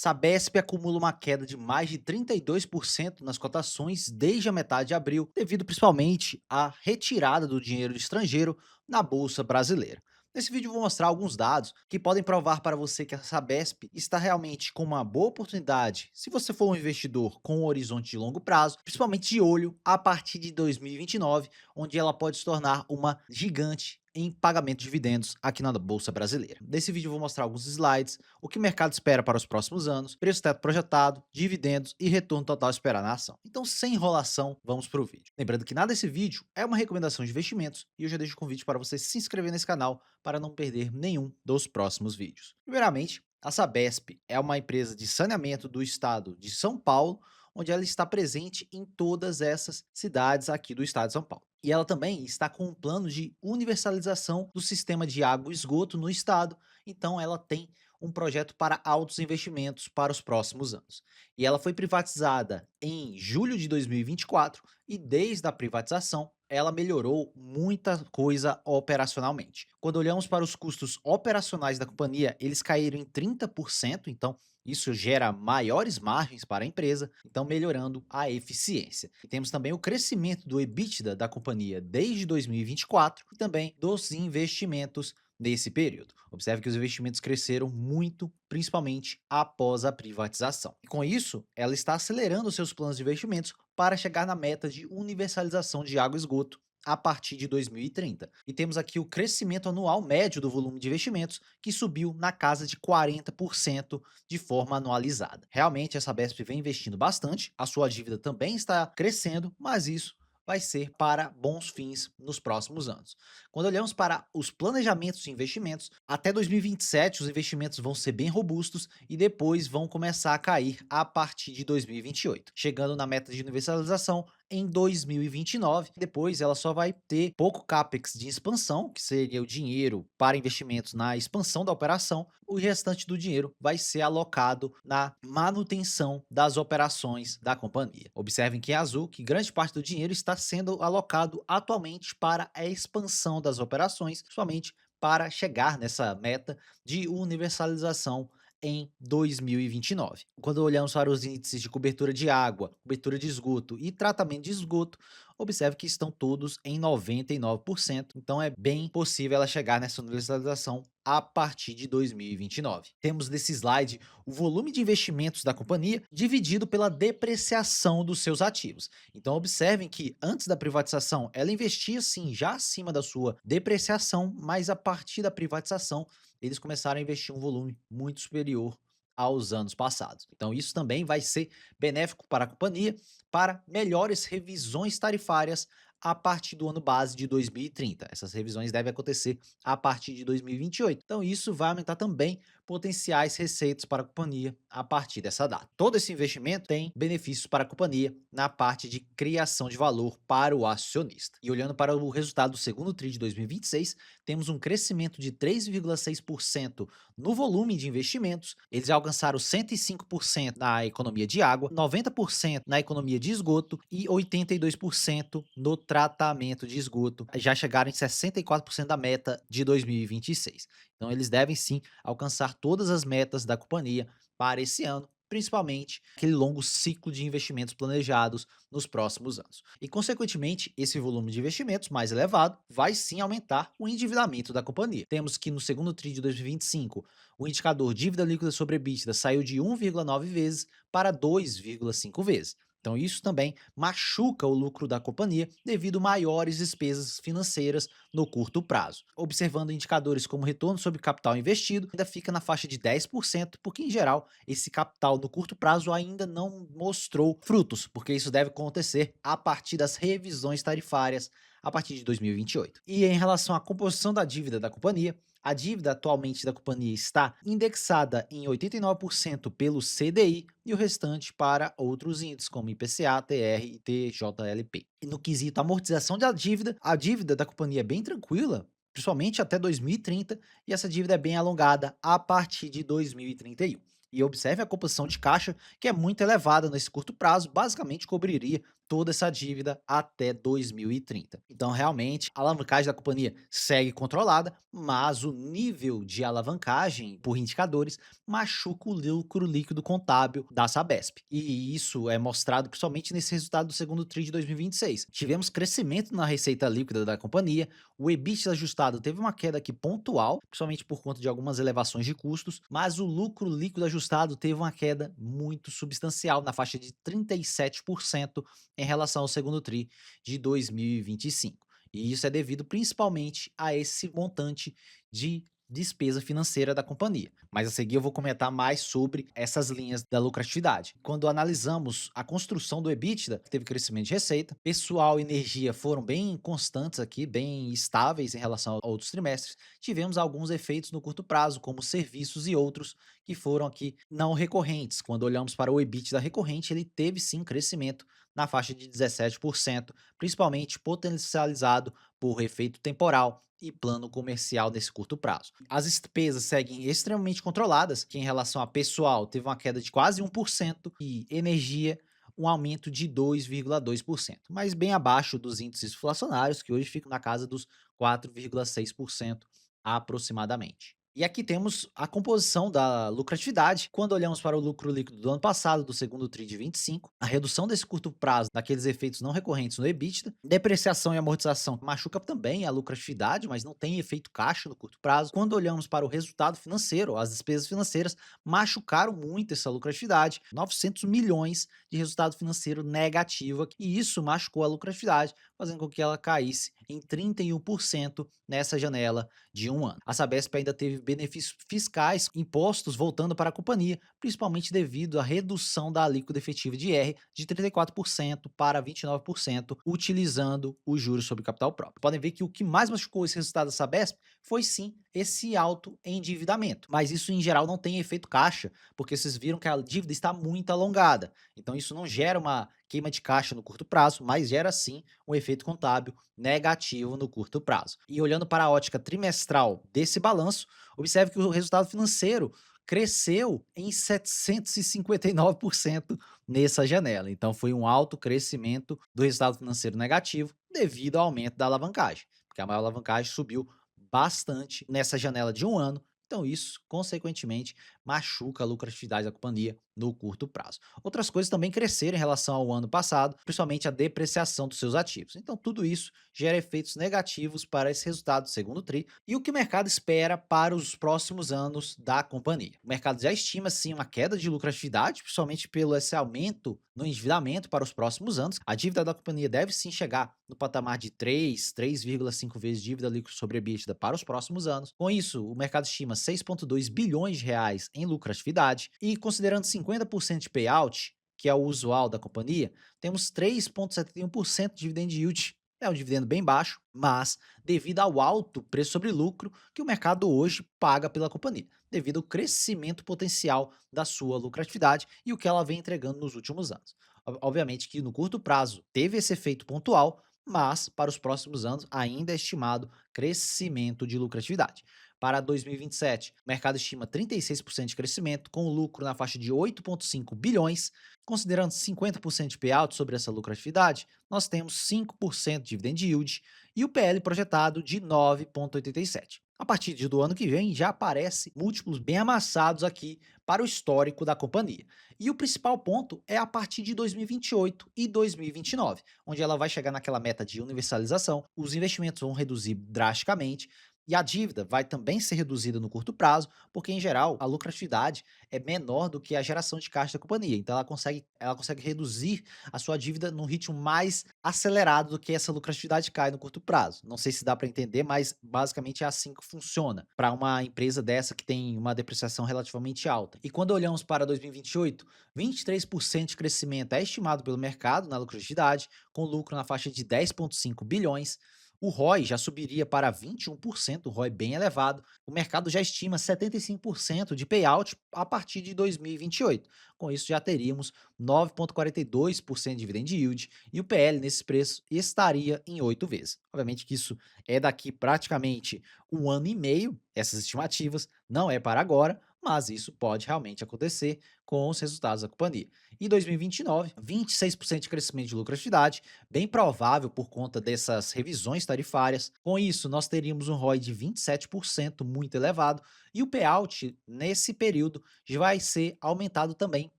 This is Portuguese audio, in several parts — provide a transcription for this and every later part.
Sabesp acumula uma queda de mais de 32% nas cotações desde a metade de abril, devido principalmente à retirada do dinheiro estrangeiro na bolsa brasileira. Nesse vídeo eu vou mostrar alguns dados que podem provar para você que a Sabesp está realmente com uma boa oportunidade se você for um investidor com um horizonte de longo prazo, principalmente de olho a partir de 2029, onde ela pode se tornar uma gigante em pagamento de dividendos aqui na Bolsa Brasileira. Nesse vídeo eu vou mostrar alguns slides, o que o mercado espera para os próximos anos, preço teto projetado, dividendos e retorno total esperado na ação. Então, sem enrolação, vamos para o vídeo. Lembrando que nada desse vídeo é uma recomendação de investimentos e eu já deixo o convite para você se inscrever nesse canal para não perder nenhum dos próximos vídeos. Primeiramente, a Sabesp é uma empresa de saneamento do estado de São Paulo, onde ela está presente em todas essas cidades aqui do estado de São Paulo. E ela também está com um plano de universalização do sistema de água e esgoto no estado, então ela tem um projeto para altos investimentos para os próximos anos. E ela foi privatizada em julho de 2024 e desde a privatização ela melhorou muita coisa operacionalmente. Quando olhamos para os custos operacionais da companhia, eles caíram em 30%, então isso gera maiores margens para a empresa, então melhorando a eficiência. E temos também o crescimento do EBITDA da companhia desde 2024 e também dos investimentos nesse período. Observe que os investimentos cresceram muito, principalmente após a privatização. E com isso, ela está acelerando seus planos de investimentos para chegar na meta de universalização de água e esgoto a partir de 2030. E temos aqui o crescimento anual médio do volume de investimentos, que subiu na casa de 40% de forma anualizada. Realmente, essa Sabesp vem investindo bastante, a sua dívida também está crescendo, mas isso vai ser para bons fins nos próximos anos. Quando olhamos para os planejamentos de investimentos, até 2027 os investimentos vão ser bem robustos e depois vão começar a cair a partir de 2028, chegando na meta de universalização em 2029. Depois ela só vai ter pouco capex de expansão, que seria o dinheiro para investimentos na expansão da operação. O restante do dinheiro vai ser alocado na manutenção das operações da companhia. Observem que em azul que grande parte do dinheiro está sendo alocado atualmente para a expansão das operações, somente para chegar nessa meta de universalização em 2029. Quando olhamos para os índices de cobertura de água, cobertura de esgoto e tratamento de esgoto, observe que estão todos em 99%, então é bem possível ela chegar nessa universalização a partir de 2029. Temos nesse slide o volume de investimentos da companhia dividido pela depreciação dos seus ativos. Então observem que antes da privatização ela investia sim já acima da sua depreciação, mas a partir da privatização eles começaram a investir um volume muito superior aos anos passados. Então isso também vai ser benéfico para a companhia para melhores revisões tarifárias a partir do ano base de 2030. Essas revisões devem acontecer a partir de 2028. Então isso vai aumentar também potenciais receitas para a companhia a partir dessa data. Todo esse investimento tem benefícios para a companhia na parte de criação de valor para o acionista. E olhando para o resultado do segundo TRI de 2026, temos um crescimento de 3,6% no volume de investimentos. Eles alcançaram 105% na economia de água, 90% na economia de esgoto e 82% no tratamento de esgoto. Já chegaram em 64% da meta de 2026. Então eles devem sim alcançar todas as metas da companhia para esse ano, principalmente aquele longo ciclo de investimentos planejados nos próximos anos. E, consequentemente, esse volume de investimentos mais elevado vai sim aumentar o endividamento da companhia. Temos que no segundo TRI de 2025, o indicador dívida líquida sobre EBITDA saiu de 1,9 vezes para 2,5 vezes. Então isso também machuca o lucro da companhia devido a maiores despesas financeiras no curto prazo. Observando indicadores como retorno sobre capital investido, ainda fica na faixa de 10%, porque em geral esse capital no curto prazo ainda não mostrou frutos, porque isso deve acontecer a partir das revisões tarifárias a partir de 2028. E em relação à composição da dívida da companhia, a dívida atualmente da companhia está indexada em 89% pelo CDI e o restante para outros índices, como IPCA, TR e TJLP. E no quesito amortização da dívida, a dívida da companhia é bem tranquila, principalmente até 2030, e essa dívida é bem alongada a partir de 2031. E observe a composição de caixa, que é muito elevada nesse curto prazo, basicamente cobriria toda essa dívida até 2030. Então, realmente, a alavancagem da companhia segue controlada, mas o nível de alavancagem por indicadores machuca o lucro líquido contábil da Sabesp. E isso é mostrado principalmente nesse resultado do segundo TRI de 2026. Tivemos crescimento na receita líquida da companhia, o EBITDA ajustado teve uma queda aqui pontual, principalmente por conta de algumas elevações de custos, mas o lucro líquido ajustado teve uma queda muito substancial, na faixa de 37% em relação ao segundo TRI de 2025. E isso é devido principalmente a esse montante de despesa financeira da companhia. Mas a seguir eu vou comentar mais sobre essas linhas da lucratividade. Quando analisamos a construção do EBITDA, teve crescimento de receita, pessoal e energia foram bem constantes aqui, bem estáveis em relação a outros trimestres. Tivemos alguns efeitos no curto prazo, como serviços e outros, que foram aqui não recorrentes. Quando olhamos para o EBITDA recorrente, ele teve sim crescimento na faixa de 17%, principalmente potencializado por efeito temporal e plano comercial nesse curto prazo. As despesas seguem extremamente controladas, que em relação a pessoal teve uma queda de quase 1% e energia um aumento de 2,2%, mas bem abaixo dos índices inflacionários, que hoje ficam na casa dos 4,6% aproximadamente. E aqui temos a composição da lucratividade. Quando olhamos para o lucro líquido do ano passado, do segundo TRI de 25, a redução desse curto prazo, daqueles efeitos não recorrentes no EBITDA, depreciação e amortização machuca também a lucratividade, mas não tem efeito caixa no curto prazo. Quando olhamos para o resultado financeiro, as despesas financeiras machucaram muito essa lucratividade, 900 milhões de resultado financeiro negativo, e isso machucou a lucratividade, fazendo com que ela caísse em 31% nessa janela de um ano. A Sabesp ainda teve benefícios fiscais impostos voltando para a companhia, principalmente devido à redução da alíquota efetiva de IR de 34% para 29%, utilizando os juros sobre capital próprio. Podem ver que o que mais machucou esse resultado da Sabesp foi sim esse alto endividamento, mas isso em geral não tem efeito caixa, porque vocês viram que a dívida está muito alongada, então isso não gera uma queima de caixa no curto prazo, mas gera sim um efeito contábil negativo no curto prazo. E olhando para a ótica trimestral desse balanço, observe que o resultado financeiro cresceu em 759% nessa janela. Então foi um alto crescimento do resultado financeiro negativo devido ao aumento da alavancagem, porque a maior alavancagem subiu bastante nessa janela de um ano. Então, isso, consequentemente, machuca a lucratividade da companhia no curto prazo. Outras coisas também cresceram em relação ao ano passado, principalmente a depreciação dos seus ativos. Então, tudo isso gera efeitos negativos para esse resultado do segundo TRI e o que o mercado espera para os próximos anos da companhia. O mercado já estima, sim, uma queda de lucratividade, principalmente pelo esse aumento no endividamento para os próximos anos. A dívida da companhia deve sim chegar no patamar de 3,5 vezes dívida líquida sobre EBITDA para os próximos anos. Com isso, o mercado estima 6,2 bilhões de reais em lucratividade e considerando 50% de payout, que é o usual da companhia, temos 3,71% de dividend yield. É um dividendo bem baixo, mas devido ao alto preço sobre lucro que o mercado hoje paga pela companhia, devido ao crescimento potencial da sua lucratividade e o que ela vem entregando nos últimos anos. Obviamente que no curto prazo teve esse efeito pontual, mas para os próximos anos ainda é estimado crescimento de lucratividade. Para 2027, o mercado estima 36% de crescimento, com lucro na faixa de 8,5 bilhões. Considerando 50% de payout sobre essa lucratividade, nós temos 5% de dividend yield e o PL projetado de 9,87. A partir do ano que vem já aparece múltiplos bem amassados aqui para o histórico da companhia. E o principal ponto é a partir de 2028 e 2029, onde ela vai chegar naquela meta de universalização, os investimentos vão reduzir drasticamente e a dívida vai também ser reduzida no curto prazo, porque em geral a lucratividade é menor do que a geração de caixa da companhia. Então ela consegue reduzir a sua dívida num ritmo mais acelerado do que essa lucratividade cai no curto prazo. Não sei se dá para entender, mas basicamente é assim que funciona para uma empresa dessa que tem uma depreciação relativamente alta. E quando olhamos para 2028, 23% de crescimento é estimado pelo mercado na lucratividade, com lucro na faixa de 10,5 bilhões. O ROI já subiria para 21%, o ROI bem elevado. O mercado já estima 75% de payout a partir de 2028. Com isso, já teríamos 9,42% de dividend yield e o PL nesse preço estaria em 8 vezes. Obviamente que isso é daqui praticamente um ano e meio, essas estimativas, não é para agora, mas isso pode realmente acontecer com os resultados da companhia. Em 2029, 26% de crescimento de lucratividade, bem provável por conta dessas revisões tarifárias. Com isso, nós teríamos um ROI de 27%, muito elevado, e o payout nesse período já vai ser aumentado também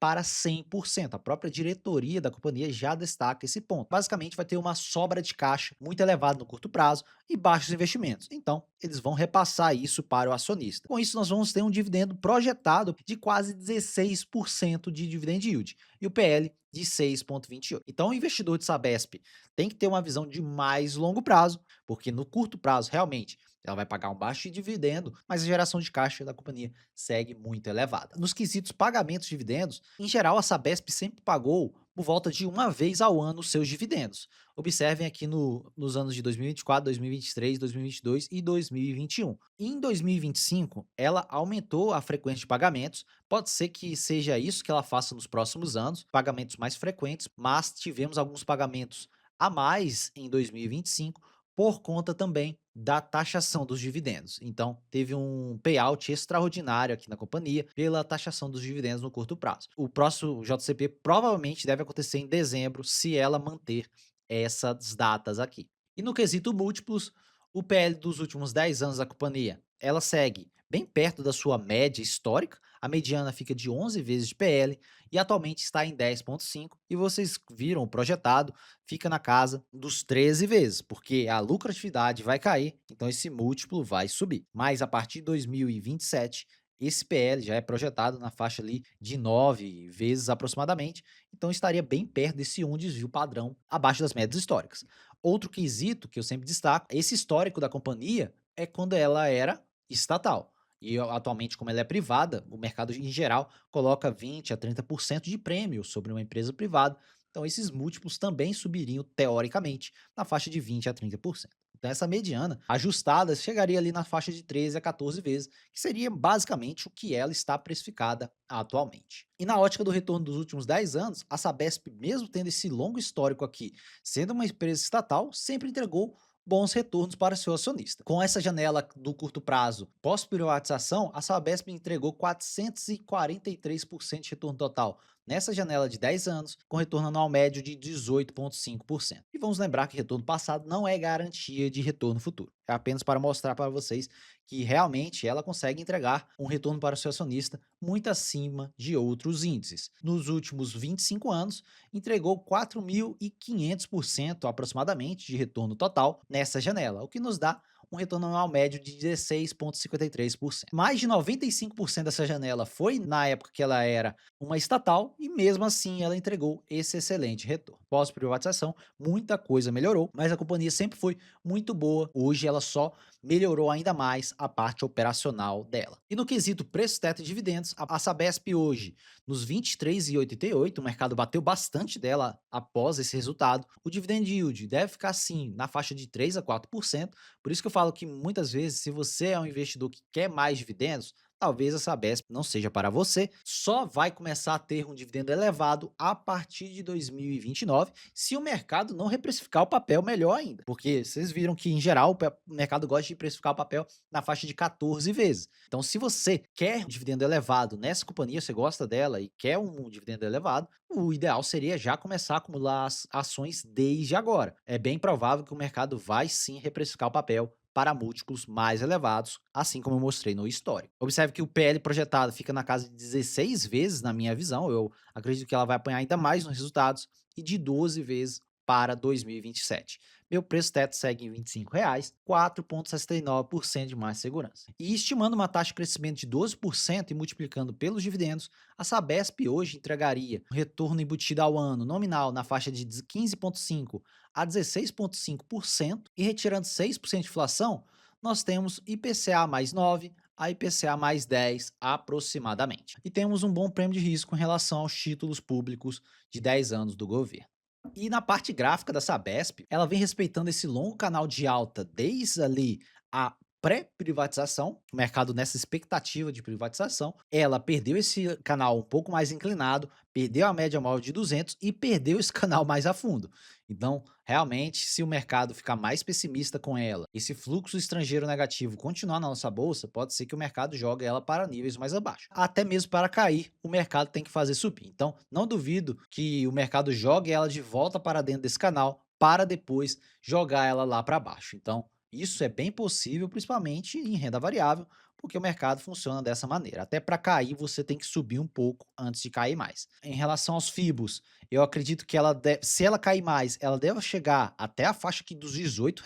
para 100%. A própria diretoria da companhia já destaca esse ponto. Basicamente, vai ter uma sobra de caixa muito elevada no curto prazo e baixos investimentos. Então, eles vão repassar isso para o acionista. Com isso, nós vamos ter um dividendo projetado de quase 16% de dividend yield e o PL de 6,28. Então, o investidor de Sabesp tem que ter uma visão de mais longo prazo, porque no curto prazo, realmente, ela vai pagar um baixo dividendo, mas a geração de caixa da companhia segue muito elevada. Nos quesitos pagamentos de dividendos, em geral, a Sabesp sempre pagou por volta de uma vez ao ano os seus dividendos. Observem aqui nos anos de 2024, 2023, 2022 e 2021. Em 2025, ela aumentou a frequência de pagamentos. Pode ser que seja isso que ela faça nos próximos anos, pagamentos mais frequentes, mas tivemos alguns pagamentos a mais em 2025 por conta também da taxação dos dividendos. Então, teve um payout extraordinário aqui na companhia pela taxação dos dividendos no curto prazo. O próximo JCP provavelmente deve acontecer em dezembro, se ela manter essas datas aqui. E no quesito múltiplos, o PL dos últimos 10 anos da companhia, ela segue bem perto da sua média histórica, a mediana fica de 11 vezes de PL e atualmente está em 10,5, e vocês viram o projetado, fica na casa dos 13 vezes, porque a lucratividade vai cair, então esse múltiplo vai subir. Mas a partir de 2027, esse PL já é projetado na faixa ali de 9 vezes aproximadamente, então estaria bem perto desse um desvio padrão abaixo das médias históricas. Outro quesito que eu sempre destaco, esse histórico da companhia é quando ela era estatal. E atualmente, como ela é privada, o mercado em geral coloca 20 a 30% de prêmio sobre uma empresa privada. Então, esses múltiplos também subiriam, teoricamente, na faixa de 20 a 30%. Então, essa mediana ajustada chegaria ali na faixa de 13 a 14 vezes, que seria basicamente o que ela está precificada atualmente. E na ótica do retorno dos últimos 10 anos, a Sabesp, mesmo tendo esse longo histórico aqui, sendo uma empresa estatal, sempre entregou bons retornos para seu acionista. Com essa janela do curto prazo pós-privatização, a Sabesp entregou 443% de retorno total nessa janela de 10 anos, com retorno anual médio de 18,5%. E vamos lembrar que retorno passado não é garantia de retorno futuro. É apenas para mostrar para vocês que realmente ela consegue entregar um retorno para o seu acionista muito acima de outros índices. Nos últimos 25 anos, entregou 4.500% aproximadamente de retorno total nessa janela, o que nos dá um retorno anual médio de 16,53%. Mais de 95% dessa janela foi na época que ela era uma estatal e mesmo assim ela entregou esse excelente retorno. Pós-privatização, muita coisa melhorou, mas a companhia sempre foi muito boa. Hoje ela só melhorou ainda mais a parte operacional dela. E no quesito preço, teto e dividendos, a Sabesp hoje, nos 23,88, o mercado bateu bastante dela após esse resultado. O dividend yield deve ficar sim na faixa de 3 a 4%. Por isso que eu falo que muitas vezes, se você é um investidor que quer mais dividendos, talvez a Sabesp não seja para você. Só vai começar a ter um dividendo elevado a partir de 2029, se o mercado não reprecificar o papel melhor ainda. Porque vocês viram que, em geral, o mercado gosta de precificar o papel na faixa de 14 vezes. Então, se você quer um dividendo elevado nessa companhia, você gosta dela e quer um dividendo elevado, o ideal seria já começar a acumular as ações desde agora. É bem provável que o mercado vai sim reprecificar o papel para múltiplos mais elevados, assim como eu mostrei no histórico. Observe que o PL projetado fica na casa de 16 vezes, na minha visão, eu acredito que ela vai apanhar ainda mais nos resultados, e de 12 vezes para 2027. Meu preço teto segue em R$ 25,00, 4,69% de mais segurança. E estimando uma taxa de crescimento de 12% e multiplicando pelos dividendos, a Sabesp hoje entregaria um retorno embutido ao ano nominal na faixa de 15,5% a 16,5%, e retirando 6% de inflação, nós temos IPCA mais 9 a IPCA mais 10 aproximadamente. E temos um bom prêmio de risco em relação aos títulos públicos de 10 anos do governo. E na parte gráfica da Sabesp, ela vem respeitando esse longo canal de alta desde ali a pré-privatização, o mercado nessa expectativa de privatização, ela perdeu esse canal um pouco mais inclinado, perdeu a média móvel de 200 e perdeu esse canal mais a fundo. Então, realmente, se o mercado ficar mais pessimista com ela, esse fluxo estrangeiro negativo continuar na nossa bolsa, pode ser que o mercado jogue ela para níveis mais abaixo. Até mesmo para cair, o mercado tem que fazer subir. Então, não duvido que o mercado jogue ela de volta para dentro desse canal para depois jogar ela lá para baixo. Então, isso é bem possível, principalmente em renda variável, porque o mercado funciona dessa maneira. Até para cair, você tem que subir um pouco antes de cair mais. Em relação aos FIBOS, eu acredito que se ela cair mais, ela deve chegar até a faixa aqui dos R$ 18,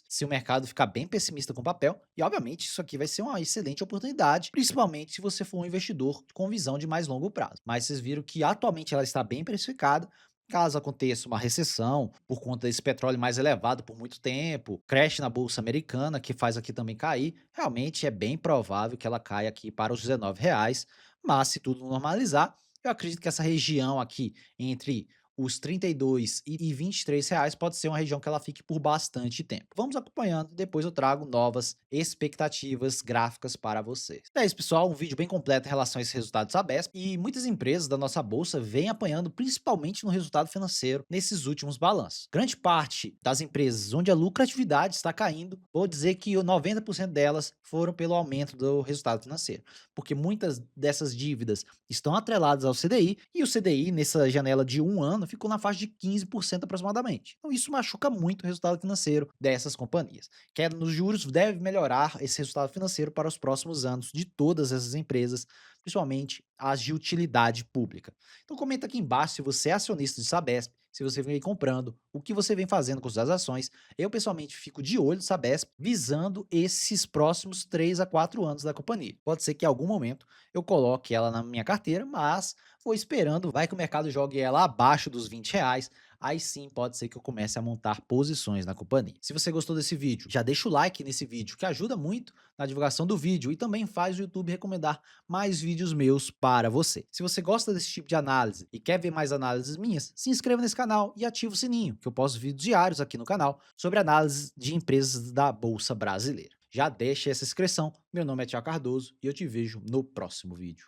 se o mercado ficar bem pessimista com o papel. E, obviamente, isso aqui vai ser uma excelente oportunidade, principalmente se você for um investidor com visão de mais longo prazo. Mas vocês viram que atualmente ela está bem precificada. Caso aconteça uma recessão por conta desse petróleo mais elevado por muito tempo, crash na bolsa americana, que faz aqui também cair, realmente é bem provável que ela caia aqui para os R$ 19, mas se tudo normalizar, eu acredito que essa região aqui entre os 32 e R$ 23 pode ser uma região que ela fique por bastante tempo. Vamos acompanhando, depois eu trago novas expectativas gráficas para vocês. É isso, pessoal, um vídeo bem completo em relação a esses resultados da Sabesp, e muitas empresas da nossa bolsa vêm apanhando principalmente no resultado financeiro nesses últimos balanços. Grande parte das empresas onde a lucratividade está caindo, vou dizer que o 90% delas foram pelo aumento do resultado financeiro, porque muitas dessas dívidas estão atreladas ao CDI, e o CDI nessa janela de um ano ficou na faixa de 15% aproximadamente. Então isso machuca muito o resultado financeiro dessas companhias. Queda nos juros deve melhorar esse resultado financeiro para os próximos anos de todas essas empresas, principalmente as de utilidade pública. Então comenta aqui embaixo se você é acionista de Sabesp, se você vem comprando, o que você vem fazendo com suas ações. Eu pessoalmente fico de olho no Sabesp, visando esses próximos 3 a 4 anos da companhia. Pode ser que em algum momento eu coloque ela na minha carteira, mas vou esperando, vai que o mercado jogue ela abaixo dos R$ 20, aí sim pode ser que eu comece a montar posições na companhia. Se você gostou desse vídeo, já deixa o like nesse vídeo, que ajuda muito na divulgação do vídeo e também faz o YouTube recomendar mais vídeos meus para você. Se você gosta desse tipo de análise e quer ver mais análises minhas, se inscreva nesse canal e ative o sininho, que eu posto vídeos diários aqui no canal sobre análise de empresas da Bolsa Brasileira. Já deixa essa inscrição, meu nome é Tiago Cardoso e eu te vejo no próximo vídeo.